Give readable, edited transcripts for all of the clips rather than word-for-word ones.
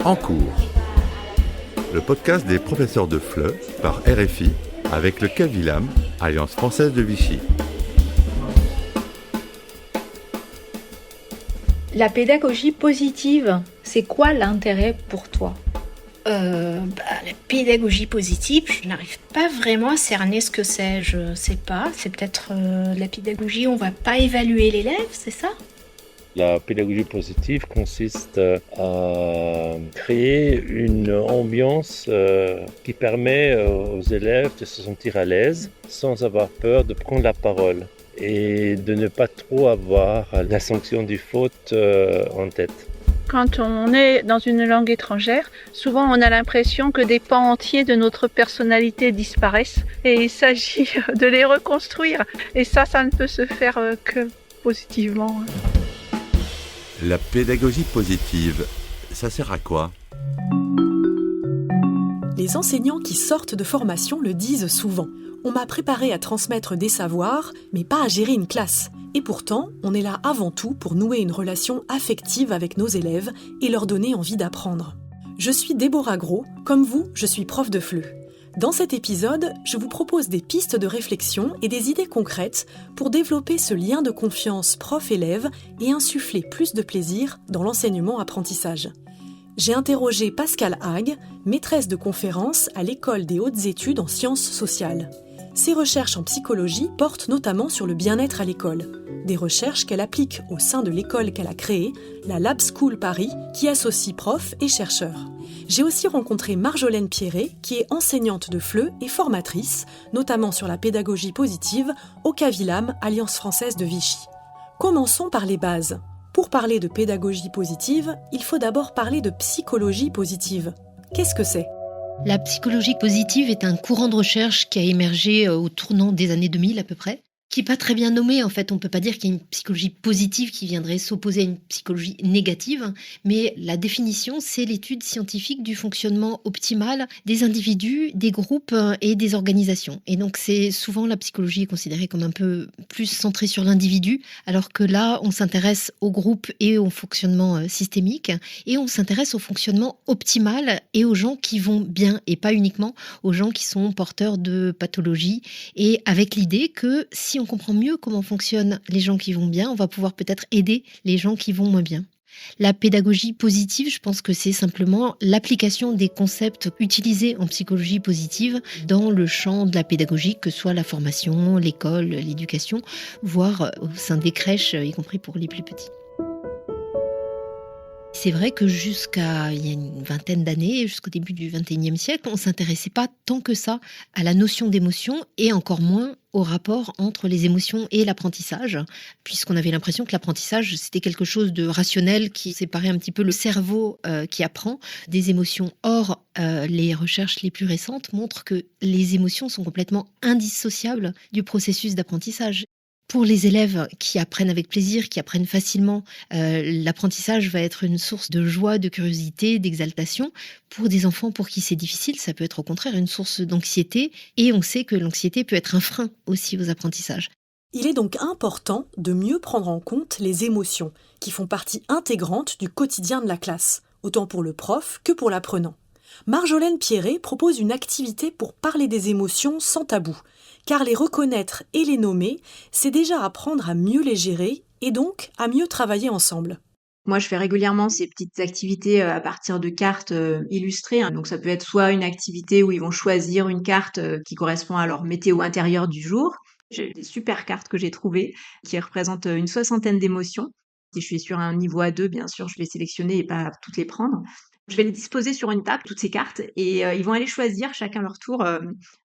En cours, le podcast des professeurs de FLE par RFI avec le CAVILAM, Alliance française de Vichy. La pédagogie positive, c'est quoi l'intérêt pour toi ? La pédagogie positive, je n'arrive pas vraiment à cerner ce que c'est, je sais pas. C'est peut-être la pédagogie, on va pas évaluer l'élève, c'est ça ? La pédagogie positive consiste à créer une ambiance qui permet aux élèves de se sentir à l'aise sans avoir peur de prendre la parole et de ne pas trop avoir la sanction du faute en tête. Quand on est dans une langue étrangère, souvent on a l'impression que des pans entiers de notre personnalité disparaissent et il s'agit de les reconstruire. Et ça ne peut se faire que positivement. La pédagogie positive, ça sert à quoi ? Les enseignants qui sortent de formation le disent souvent. On m'a préparé à transmettre des savoirs, mais pas à gérer une classe. Et pourtant, on est là avant tout pour nouer une relation affective avec nos élèves et leur donner envie d'apprendre. Je suis Déborah Gros, comme vous, je suis prof de FLE. Dans cet épisode, je vous propose des pistes de réflexion et des idées concrètes pour développer ce lien de confiance prof-élève et insuffler plus de plaisir dans l'enseignement-apprentissage. J'ai interrogé Pascale Hague, maîtresse de conférences à l'École des hautes études en sciences sociales. Ses recherches en psychologie portent notamment sur le bien-être à l'école. Des recherches qu'elle applique au sein de l'école qu'elle a créée, la Lab School Paris, qui associe profs et chercheurs. J'ai aussi rencontré Marjolaine Pierret, qui est enseignante de FLE et formatrice, notamment sur la pédagogie positive, au CAVILAM, Alliance française de Vichy. Commençons par les bases. Pour parler de pédagogie positive, il faut d'abord parler de psychologie positive. Qu'est-ce que c'est ? La psychologie positive est un courant de recherche qui a émergé au tournant des années 2000 à peu près, qui n'est pas très bien nommé. En fait, on ne peut pas dire qu'il y a une psychologie positive qui viendrait s'opposer à une psychologie négative, mais la définition, c'est l'étude scientifique du fonctionnement optimal des individus, des groupes et des organisations. Et donc, c'est souvent la psychologie est considérée comme un peu plus centrée sur l'individu, alors que là, on s'intéresse au groupe et au fonctionnement systémique, et on s'intéresse au fonctionnement optimal et aux gens qui vont bien, et pas uniquement aux gens qui sont porteurs de pathologies, et avec l'idée que si on comprend mieux comment fonctionnent les gens qui vont bien, on va pouvoir peut-être aider les gens qui vont moins bien. La pédagogie positive, je pense que c'est simplement l'application des concepts utilisés en psychologie positive dans le champ de la pédagogie, que ce soit la formation, l'école, l'éducation, voire au sein des crèches, y compris pour les plus petits. C'est vrai que jusqu'à il y a une vingtaine d'années, jusqu'au début du XXIe siècle, on ne s'intéressait pas tant que ça à la notion d'émotion et encore moins au rapport entre les émotions et l'apprentissage, puisqu'on avait l'impression que l'apprentissage, c'était quelque chose de rationnel qui séparait un petit peu le cerveau qui apprend des émotions. Or, les recherches les plus récentes montrent que les émotions sont complètement indissociables du processus d'apprentissage. Pour les élèves qui apprennent avec plaisir, qui apprennent facilement, l'apprentissage va être une source de joie, de curiosité, d'exaltation. Pour des enfants pour qui c'est difficile, ça peut être au contraire une source d'anxiété. Et on sait que l'anxiété peut être un frein aussi aux apprentissages. Il est donc important de mieux prendre en compte les émotions, qui font partie intégrante du quotidien de la classe, autant pour le prof que pour l'apprenant. Marjolaine Pierret propose une activité pour parler des émotions sans tabou, car les reconnaître et les nommer, c'est déjà apprendre à mieux les gérer et donc à mieux travailler ensemble. Moi, je fais régulièrement ces petites activités à partir de cartes illustrées. Donc, ça peut être soit une activité où ils vont choisir une carte qui correspond à leur météo intérieure du jour. J'ai des super cartes que j'ai trouvées qui représentent une 60aine d'émotions. Si je suis sur un niveau A2, bien sûr, je vais sélectionner et pas toutes les prendre. Je vais les disposer sur une table, toutes ces cartes, et ils vont aller choisir chacun leur tour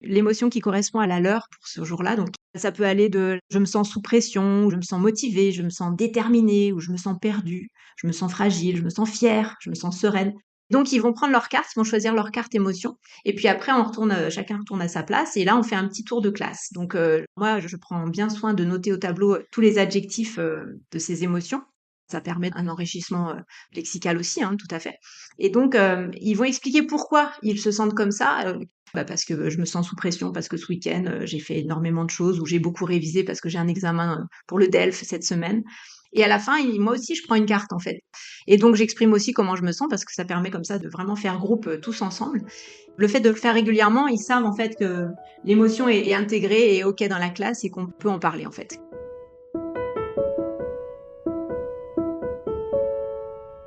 l'émotion qui correspond à la leur pour ce jour-là. Donc ça peut aller de je me sens sous pression, ou je me sens motivée, je me sens déterminée, ou je me sens perdue, je me sens fragile, je me sens fière, je me sens sereine. Donc ils vont prendre leurs cartes, ils vont choisir leur carte émotion, et puis après chacun retourne à sa place, et là on fait un petit tour de classe. Donc moi je prends bien soin de noter au tableau tous les adjectifs de ces émotions. Ça permet un enrichissement lexical aussi, tout à fait. Et donc, ils vont expliquer pourquoi ils se sentent comme ça. Parce que je me sens sous pression, parce que ce week-end, j'ai fait énormément de choses, ou j'ai beaucoup révisé parce que j'ai un examen pour le DELF cette semaine. Et à la fin, moi aussi, je prends une carte en fait. Et donc, j'exprime aussi comment je me sens parce que ça permet comme ça de vraiment faire groupe tous ensemble. Le fait de le faire régulièrement, ils savent en fait que l'émotion est intégrée et ok dans la classe et qu'on peut en parler en fait.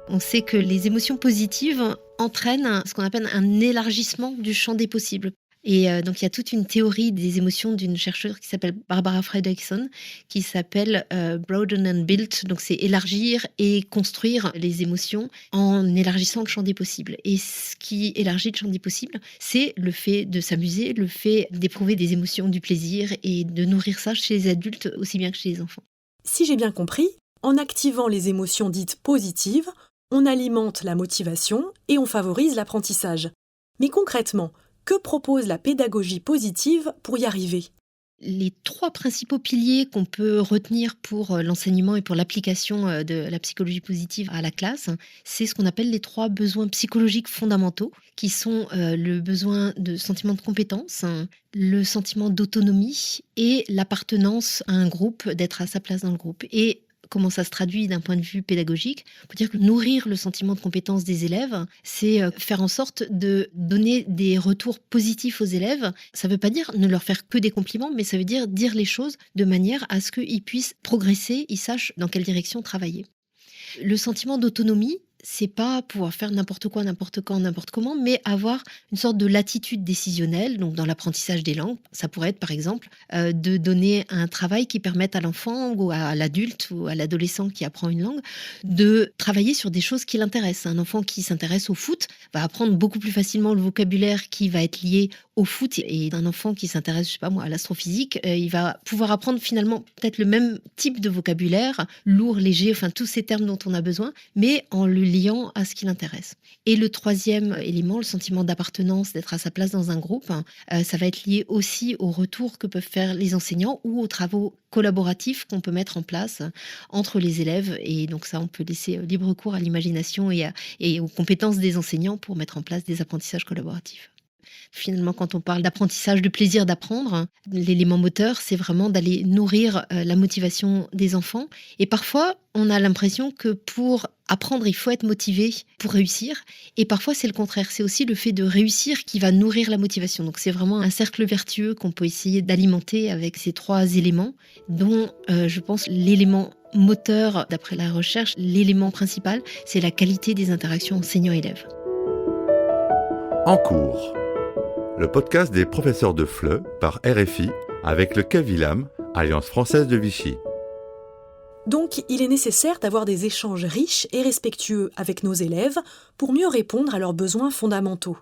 On sait que les émotions positives entraînent ce qu'on appelle un élargissement du champ des possibles. Et donc, il y a toute une théorie des émotions d'une chercheuse qui s'appelle Barbara Fredrickson, qui s'appelle Broaden and Build. Donc, c'est élargir et construire les émotions en élargissant le champ des possibles. Et ce qui élargit le champ des possibles, c'est le fait de s'amuser, le fait d'éprouver des émotions, du plaisir et de nourrir ça chez les adultes aussi bien que chez les enfants. Si j'ai bien compris, en activant les émotions dites positives, on alimente la motivation et on favorise l'apprentissage. Mais concrètement, que propose la pédagogie positive pour y arriver ? Les 3 principaux piliers qu'on peut retenir pour l'enseignement et pour l'application de la psychologie positive à la classe, c'est ce qu'on appelle les 3 besoins psychologiques fondamentaux, qui sont le besoin de sentiment de compétence, le sentiment d'autonomie et l'appartenance à un groupe, d'être à sa place dans le groupe. Et comment ça se traduit d'un point de vue pédagogique? On peut dire que nourrir le sentiment de compétence des élèves, c'est faire en sorte de donner des retours positifs aux élèves. Ça ne veut pas dire ne leur faire que des compliments, mais ça veut dire les choses de manière à ce qu'ils puissent progresser, ils sachent dans quelle direction travailler. Le sentiment d'autonomie, c'est pas pouvoir faire n'importe quoi, n'importe quand, n'importe comment, mais avoir une sorte de latitude décisionnelle. Donc, dans l'apprentissage des langues, ça pourrait être, par exemple, de donner un travail qui permette à l'enfant ou à l'adulte ou à l'adolescent qui apprend une langue de travailler sur des choses qui l'intéressent. Un enfant qui s'intéresse au foot va apprendre beaucoup plus facilement le vocabulaire qui va être lié au foot. Et un enfant qui s'intéresse, je sais pas moi, à l'astrophysique, il va pouvoir apprendre finalement peut-être le même type de vocabulaire, lourd, léger, enfin tous ces termes dont on a besoin, mais en le liant à ce qui l'intéresse. Et le 3e élément, le sentiment d'appartenance, d'être à sa place dans un groupe, ça va être lié aussi au retour que peuvent faire les enseignants ou aux travaux collaboratifs qu'on peut mettre en place entre les élèves. Et donc ça, on peut laisser libre cours à l'imagination et aux compétences des enseignants pour mettre en place des apprentissages collaboratifs. Finalement, quand on parle d'apprentissage, de plaisir d'apprendre, l'élément moteur, c'est vraiment d'aller nourrir la motivation des enfants. Et parfois, on a l'impression que pour apprendre, il faut être motivé pour réussir. Et parfois, c'est le contraire. C'est aussi le fait de réussir qui va nourrir la motivation. Donc, c'est vraiment un cercle vertueux qu'on peut essayer d'alimenter avec ces 3 éléments, dont je pense l'élément moteur, d'après la recherche, l'élément principal, c'est la qualité des interactions enseignant-élève. En cours, le podcast des professeurs de FLE par RFI avec le CAVILAM, Alliance française de Vichy. Donc, il est nécessaire d'avoir des échanges riches et respectueux avec nos élèves pour mieux répondre à leurs besoins fondamentaux.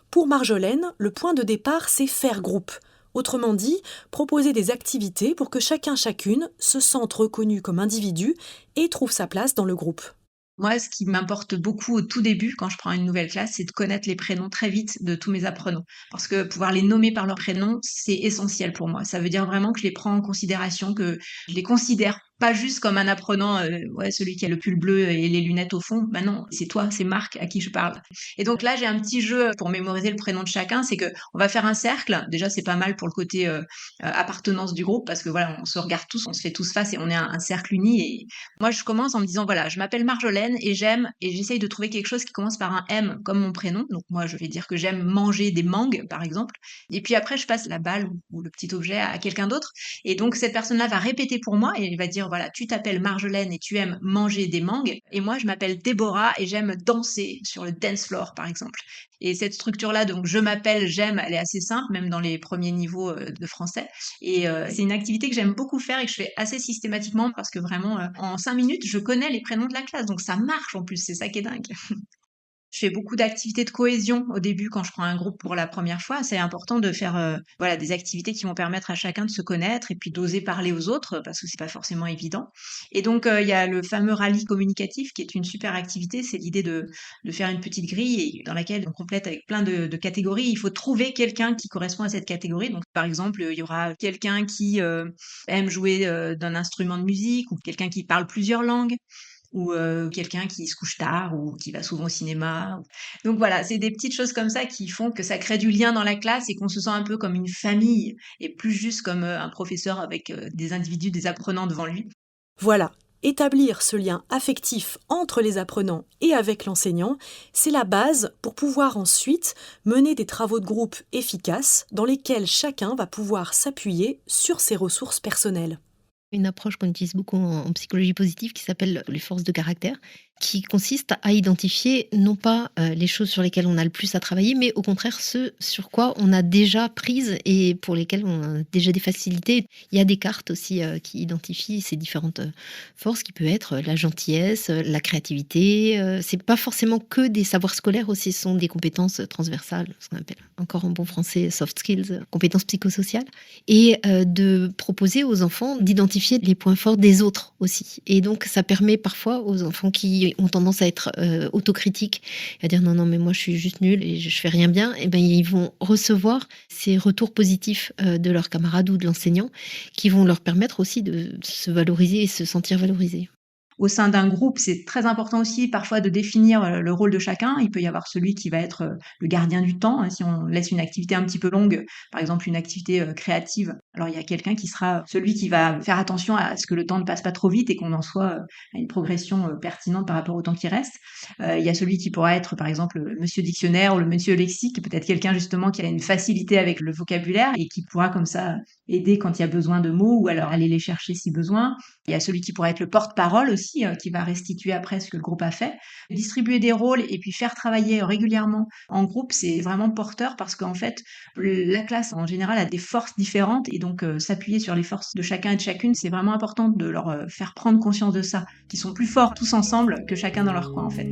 Pour Marjolaine, le point de départ, c'est faire groupe. Autrement dit, proposer des activités pour que chacune se sente reconnu comme individu et trouve sa place dans le groupe. Moi, ce qui m'importe beaucoup au tout début, quand je prends une nouvelle classe, c'est de connaître les prénoms très vite de tous mes apprenants. Parce que pouvoir les nommer par leur prénom, c'est essentiel pour moi. Ça veut dire vraiment que je les prends en considération, que je les considère pas juste comme un apprenant, celui qui a le pull bleu et les lunettes au fond. Bah non, c'est toi, c'est Marc à qui je parle. Et donc là, j'ai un petit jeu pour mémoriser le prénom de chacun, c'est que on va faire un cercle. Déjà, c'est pas mal pour le côté appartenance du groupe, parce que voilà, on se regarde tous, on se fait tous face et on est un cercle uni. Et moi, je commence en me disant, voilà, je m'appelle Marjolaine et j'aime, et j'essaye de trouver quelque chose qui commence par un M comme mon prénom. Donc moi, je vais dire que j'aime manger des mangues, par exemple. Et puis après, je passe la balle ou le petit objet à quelqu'un d'autre. Et donc, cette personne-là va répéter pour moi et elle va dire, voilà, tu t'appelles Marjolaine et tu aimes manger des mangues. Et moi, je m'appelle Déborah et j'aime danser sur le dance floor, par exemple. Et cette structure-là, donc je m'appelle, j'aime, elle est assez simple, même dans les premiers niveaux de français. Et c'est une activité que j'aime beaucoup faire et que je fais assez systématiquement parce que vraiment, en 5 minutes, je connais les prénoms de la classe. Donc ça marche en plus, c'est ça qui est dingue. Je fais beaucoup d'activités de cohésion au début quand je prends un groupe pour la première fois. C'est important de faire des activités qui vont permettre à chacun de se connaître et puis d'oser parler aux autres parce que c'est pas forcément évident. Et donc il y a le fameux rallye communicatif qui est une super activité. C'est l'idée de faire une petite grille dans laquelle on complète avec plein de catégories. Il faut trouver quelqu'un qui correspond à cette catégorie. Donc par exemple, il y aura quelqu'un qui aime jouer d'un instrument de musique ou quelqu'un qui parle plusieurs langues, ou quelqu'un qui se couche tard ou qui va souvent au cinéma. Donc voilà, c'est des petites choses comme ça qui font que ça crée du lien dans la classe et qu'on se sent un peu comme une famille et plus juste comme un professeur avec des individus, des apprenants devant lui. Voilà, Établir ce lien affectif entre les apprenants et avec l'enseignant, c'est la base pour pouvoir ensuite mener des travaux de groupe efficaces dans lesquels chacun va pouvoir s'appuyer sur ses ressources personnelles. Une approche qu'on utilise beaucoup en psychologie positive qui s'appelle les forces de caractère, qui consiste à identifier non pas les choses sur lesquelles on a le plus à travailler, mais au contraire ce sur quoi on a déjà prise et pour lesquelles on a déjà des facilités. Il y a des cartes aussi qui identifient ces différentes forces, qui peut être la gentillesse, la créativité. C'est pas forcément que des savoirs scolaires aussi, ce sont des compétences transversales, ce qu'on appelle encore en bon français soft skills, compétences psychosociales, et de proposer aux enfants d'identifier les points forts des autres aussi. Et donc ça permet parfois aux enfants qui ont tendance à être autocritiques et à dire non mais moi je suis juste nulle et je fais rien bien, et ben ils vont recevoir ces retours positifs de leurs camarades ou de l'enseignant qui vont leur permettre aussi de se valoriser et se sentir valorisés. Au sein d'un groupe, c'est très important aussi parfois de définir le rôle de chacun. Il peut y avoir celui qui va être le gardien du temps, hein, si on laisse une activité un petit peu longue, par exemple une activité créative. Alors il y a quelqu'un qui sera celui qui va faire attention à ce que le temps ne passe pas trop vite et qu'on en soit à une progression pertinente par rapport au temps qui reste. Il y a celui qui pourra être par exemple le monsieur dictionnaire ou le monsieur lexique, peut-être quelqu'un justement qui a une facilité avec le vocabulaire et qui pourra comme ça aider quand il y a besoin de mots ou alors aller les chercher si besoin. Il y a celui qui pourra être le porte-parole aussi, qui va restituer après ce que le groupe a fait. Distribuer des rôles et puis faire travailler régulièrement en groupe, c'est vraiment porteur parce qu'en fait, la classe en général a des forces différentes et donc s'appuyer sur les forces de chacun et de chacune, c'est vraiment important de leur faire prendre conscience de ça, qu'ils sont plus forts tous ensemble que chacun dans leur coin en fait.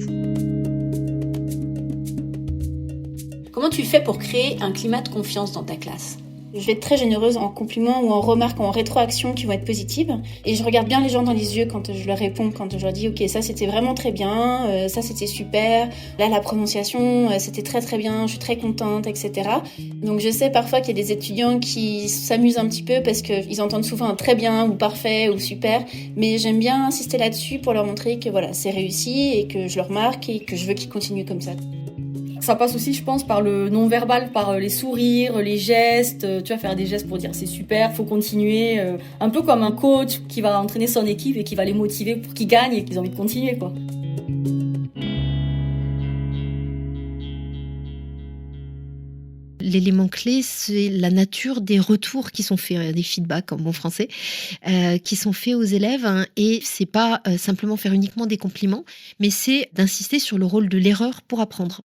Comment tu fais pour créer un climat de confiance dans ta classe ? Je vais être très généreuse en compliments ou en remarques ou en rétroactions qui vont être positives. Et je regarde bien les gens dans les yeux quand je leur réponds, quand je leur dis « Ok, ça c'était vraiment très bien, ça c'était super, là la prononciation c'était très très bien, je suis très contente, etc. » Donc je sais parfois qu'il y a des étudiants qui s'amusent un petit peu parce qu'ils entendent souvent un très bien ou parfait ou super. Mais j'aime bien insister là-dessus pour leur montrer que voilà, c'est réussi et que je leur marque et que je veux qu'ils continuent comme ça. Ça passe aussi, je pense, par le non-verbal, par les sourires, les gestes, tu vas faire des gestes pour dire c'est super, faut continuer, un peu comme un coach qui va entraîner son équipe et qui va les motiver pour qu'ils gagnent et qu'ils aient envie de continuer, quoi. L'élément clé, c'est la nature des retours qui sont faits, des feedbacks en bon français, qui sont faits aux élèves. Hein, et c'est pas simplement faire uniquement des compliments, mais c'est d'insister sur le rôle de l'erreur pour apprendre.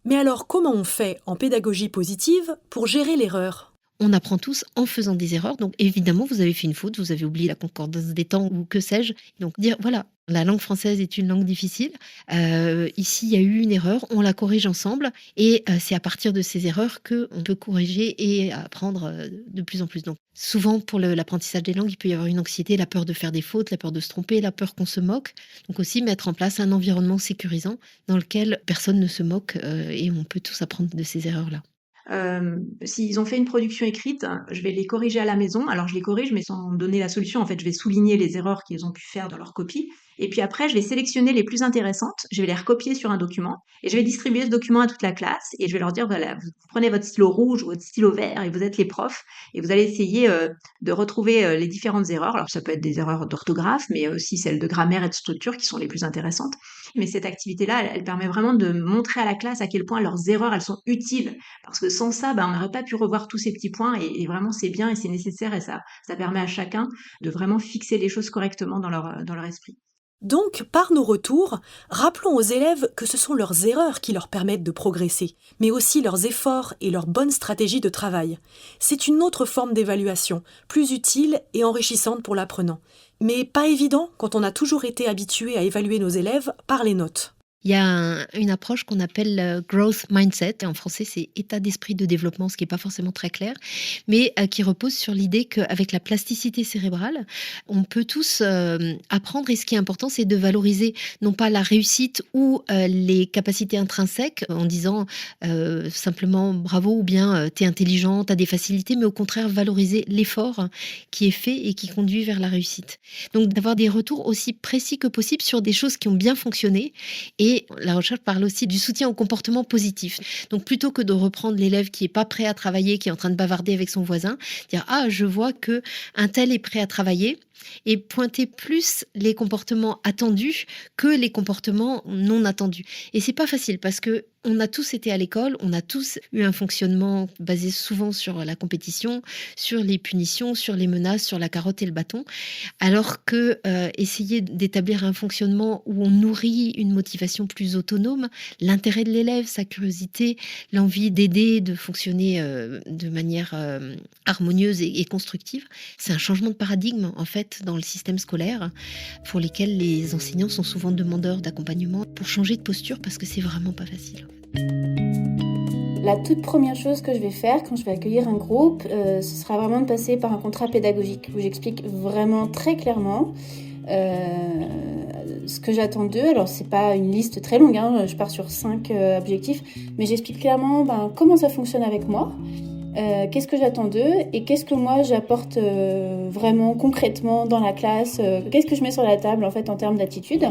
Mais alors, comment on fait en pédagogie positive pour gérer l'erreur ? On apprend tous en faisant des erreurs. Donc évidemment, vous avez fait une faute, vous avez oublié la concordance des temps ou que sais-je. Donc dire, voilà, la langue française est une langue difficile. Ici, il y a eu une erreur, on la corrige ensemble. Et c'est à partir de ces erreurs qu'on peut corriger et apprendre de plus en plus. Donc souvent, pour l'apprentissage des langues, il peut y avoir une anxiété, la peur de faire des fautes, la peur de se tromper, la peur qu'on se moque. Donc aussi mettre en place un environnement sécurisant dans lequel personne ne se moque et on peut tous apprendre de ces erreurs-là. S'ils ont fait une production écrite, je vais les corriger à la maison. Alors je les corrige, mais sans donner la solution. En fait, je vais souligner les erreurs qu'ils ont pu faire dans leur copie. Et puis après, je vais sélectionner les plus intéressantes. Je vais les recopier sur un document et je vais distribuer ce document à toute la classe. Et je vais leur dire, voilà, vous prenez votre stylo rouge ou votre stylo vert et vous êtes les profs et vous allez essayer de retrouver les différentes erreurs. Alors ça peut être des erreurs d'orthographe, mais aussi celles de grammaire et de structure qui sont les plus intéressantes. Mais cette activité-là, elle permet vraiment de montrer à la classe à quel point leurs erreurs, elles sont utiles. Parce que sans ça, on n'aurait pas pu revoir tous ces petits points et vraiment c'est bien et c'est nécessaire et ça permet à chacun de vraiment fixer les choses correctement dans leur esprit. Donc, par nos retours, rappelons aux élèves que ce sont leurs erreurs qui leur permettent de progresser, mais aussi leurs efforts et leurs bonnes stratégies de travail. C'est une autre forme d'évaluation, plus utile et enrichissante pour l'apprenant. Mais pas évident quand on a toujours été habitué à évaluer nos élèves par les notes. Il y a une approche qu'on appelle growth mindset. En français, c'est état d'esprit de développement, ce qui n'est pas forcément très clair, mais qui repose sur l'idée qu'avec la plasticité cérébrale, on peut tous apprendre. Et ce qui est important, c'est de valoriser non pas la réussite ou les capacités intrinsèques en disant simplement bravo ou bien t'es intelligent, t'as des facilités, mais au contraire valoriser l'effort qui est fait et qui conduit vers la réussite. Donc d'avoir des retours aussi précis que possible sur des choses qui ont bien fonctionné. Et la recherche parle aussi du soutien au comportement positif. Donc plutôt que de reprendre l'élève qui n'est pas prêt à travailler, qui est en train de bavarder avec son voisin, dire « Ah, je vois qu'un tel est prêt à travailler », et pointer plus les comportements attendus que les comportements non attendus. Et c'est pas facile parce que on a tous été à l'école, on a tous eu un fonctionnement basé souvent sur la compétition, sur les punitions, sur les menaces, sur la carotte et le bâton, alors que essayer d'établir un fonctionnement où on nourrit une motivation plus autonome, l'intérêt de l'élève, sa curiosité, l'envie d'aider, de fonctionner de manière harmonieuse et constructive, c'est un changement de paradigme en fait dans le système scolaire pour lesquels les enseignants sont souvent demandeurs d'accompagnement pour changer de posture parce que c'est vraiment pas facile. La toute première chose que je vais faire quand je vais accueillir un groupe, ce sera vraiment de passer par un contrat pédagogique où j'explique vraiment très clairement ce que j'attends d'eux. Alors c'est pas une liste très longue, hein, je pars sur 5 objectifs, mais j'explique clairement comment ça fonctionne avec moi, qu'est-ce que j'attends d'eux et qu'est-ce que moi j'apporte vraiment concrètement dans la classe, qu'est-ce que je mets sur la table en fait en termes d'attitude.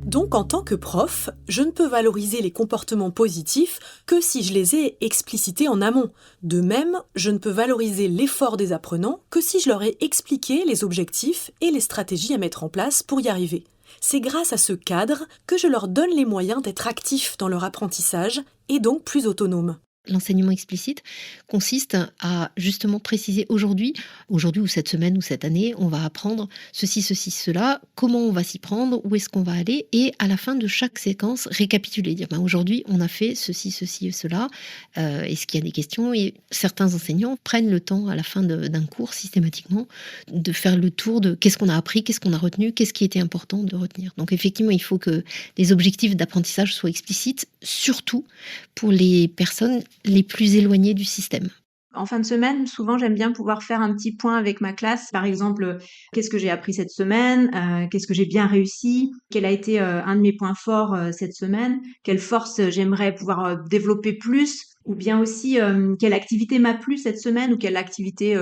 Donc, en tant que prof, je ne peux valoriser les comportements positifs que si je les ai explicités en amont. De même, je ne peux valoriser l'effort des apprenants que si je leur ai expliqué les objectifs et les stratégies à mettre en place pour y arriver. C'est grâce à ce cadre que je leur donne les moyens d'être actifs dans leur apprentissage et donc plus autonomes. L'enseignement explicite consiste à justement préciser aujourd'hui ou cette semaine ou cette année, on va apprendre ceci, cela, comment on va s'y prendre, où est-ce qu'on va aller et à la fin de chaque séquence, récapituler, dire aujourd'hui on a fait ceci et cela, est-ce qu'il y a des questions et certains enseignants prennent le temps à la fin d'un cours systématiquement de faire le tour de qu'est-ce qu'on a appris, qu'est-ce qu'on a retenu, qu'est-ce qui était important de retenir. Donc effectivement, il faut que les objectifs d'apprentissage soient explicites, surtout pour les personnes les plus éloignées du système. En fin de semaine, souvent, j'aime bien pouvoir faire un petit point avec ma classe. Par exemple, qu'est-ce que j'ai appris cette semaine, qu'est-ce que j'ai bien réussi, quel a été un de mes points forts cette semaine, quelle force j'aimerais pouvoir développer plus, ou bien aussi quelle activité m'a plu cette semaine, ou quelle activité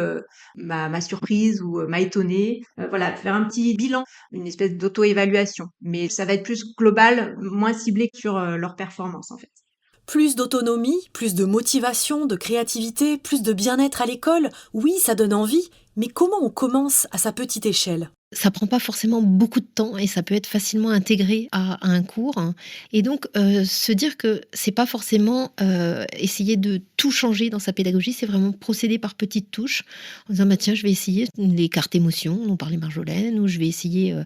m'a surprise ou m'a étonnée. Voilà, faire un petit bilan, une espèce d'auto-évaluation. Mais ça va être plus global, moins ciblé sur leur performance en fait. Plus d'autonomie, plus de motivation, de créativité, plus de bien-être à l'école, oui, ça donne envie, mais comment on commence à sa petite échelle ? Ça prend pas forcément beaucoup de temps et ça peut être facilement intégré à un cours. Et donc, se dire que c'est pas forcément essayer de tout changer dans sa pédagogie, c'est vraiment procéder par petites touches en disant tiens, je vais essayer les cartes émotions dont parlait Marjolaine, ou je vais essayer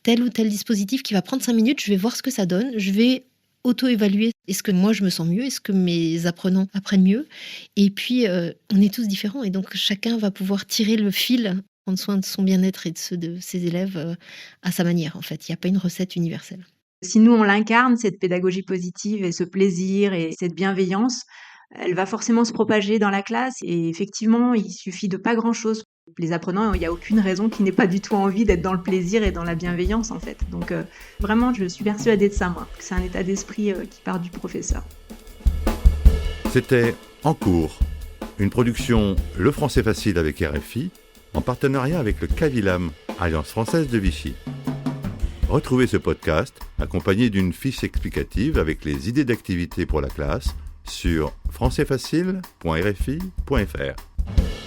tel ou tel dispositif qui va prendre 5 minutes, je vais voir ce que ça donne, je vais auto-évaluer. Est-ce que moi je me sens mieux ? Est-ce que mes apprenants apprennent mieux ? Et puis on est tous différents et donc chacun va pouvoir tirer le fil, prendre soin de son bien-être et de ceux de ses élèves à sa manière en fait. Il n'y a pas une recette universelle. Si nous on l'incarne, cette pédagogie positive et ce plaisir et cette bienveillance, elle va forcément se propager dans la classe et effectivement il suffit de pas grand-chose. Les apprenants, il n'y a aucune raison qu'ils n'aient pas du tout envie d'être dans le plaisir et dans la bienveillance en fait. Donc vraiment, je suis persuadée de ça moi, que c'est un état d'esprit qui part du professeur. C'était En cours, une production Le Français Facile avec RFI, en partenariat avec le CAVILAM, Alliance française de Vichy. Retrouvez ce podcast accompagné d'une fiche explicative avec les idées d'activités pour la classe sur françaisfacile.rfi.fr.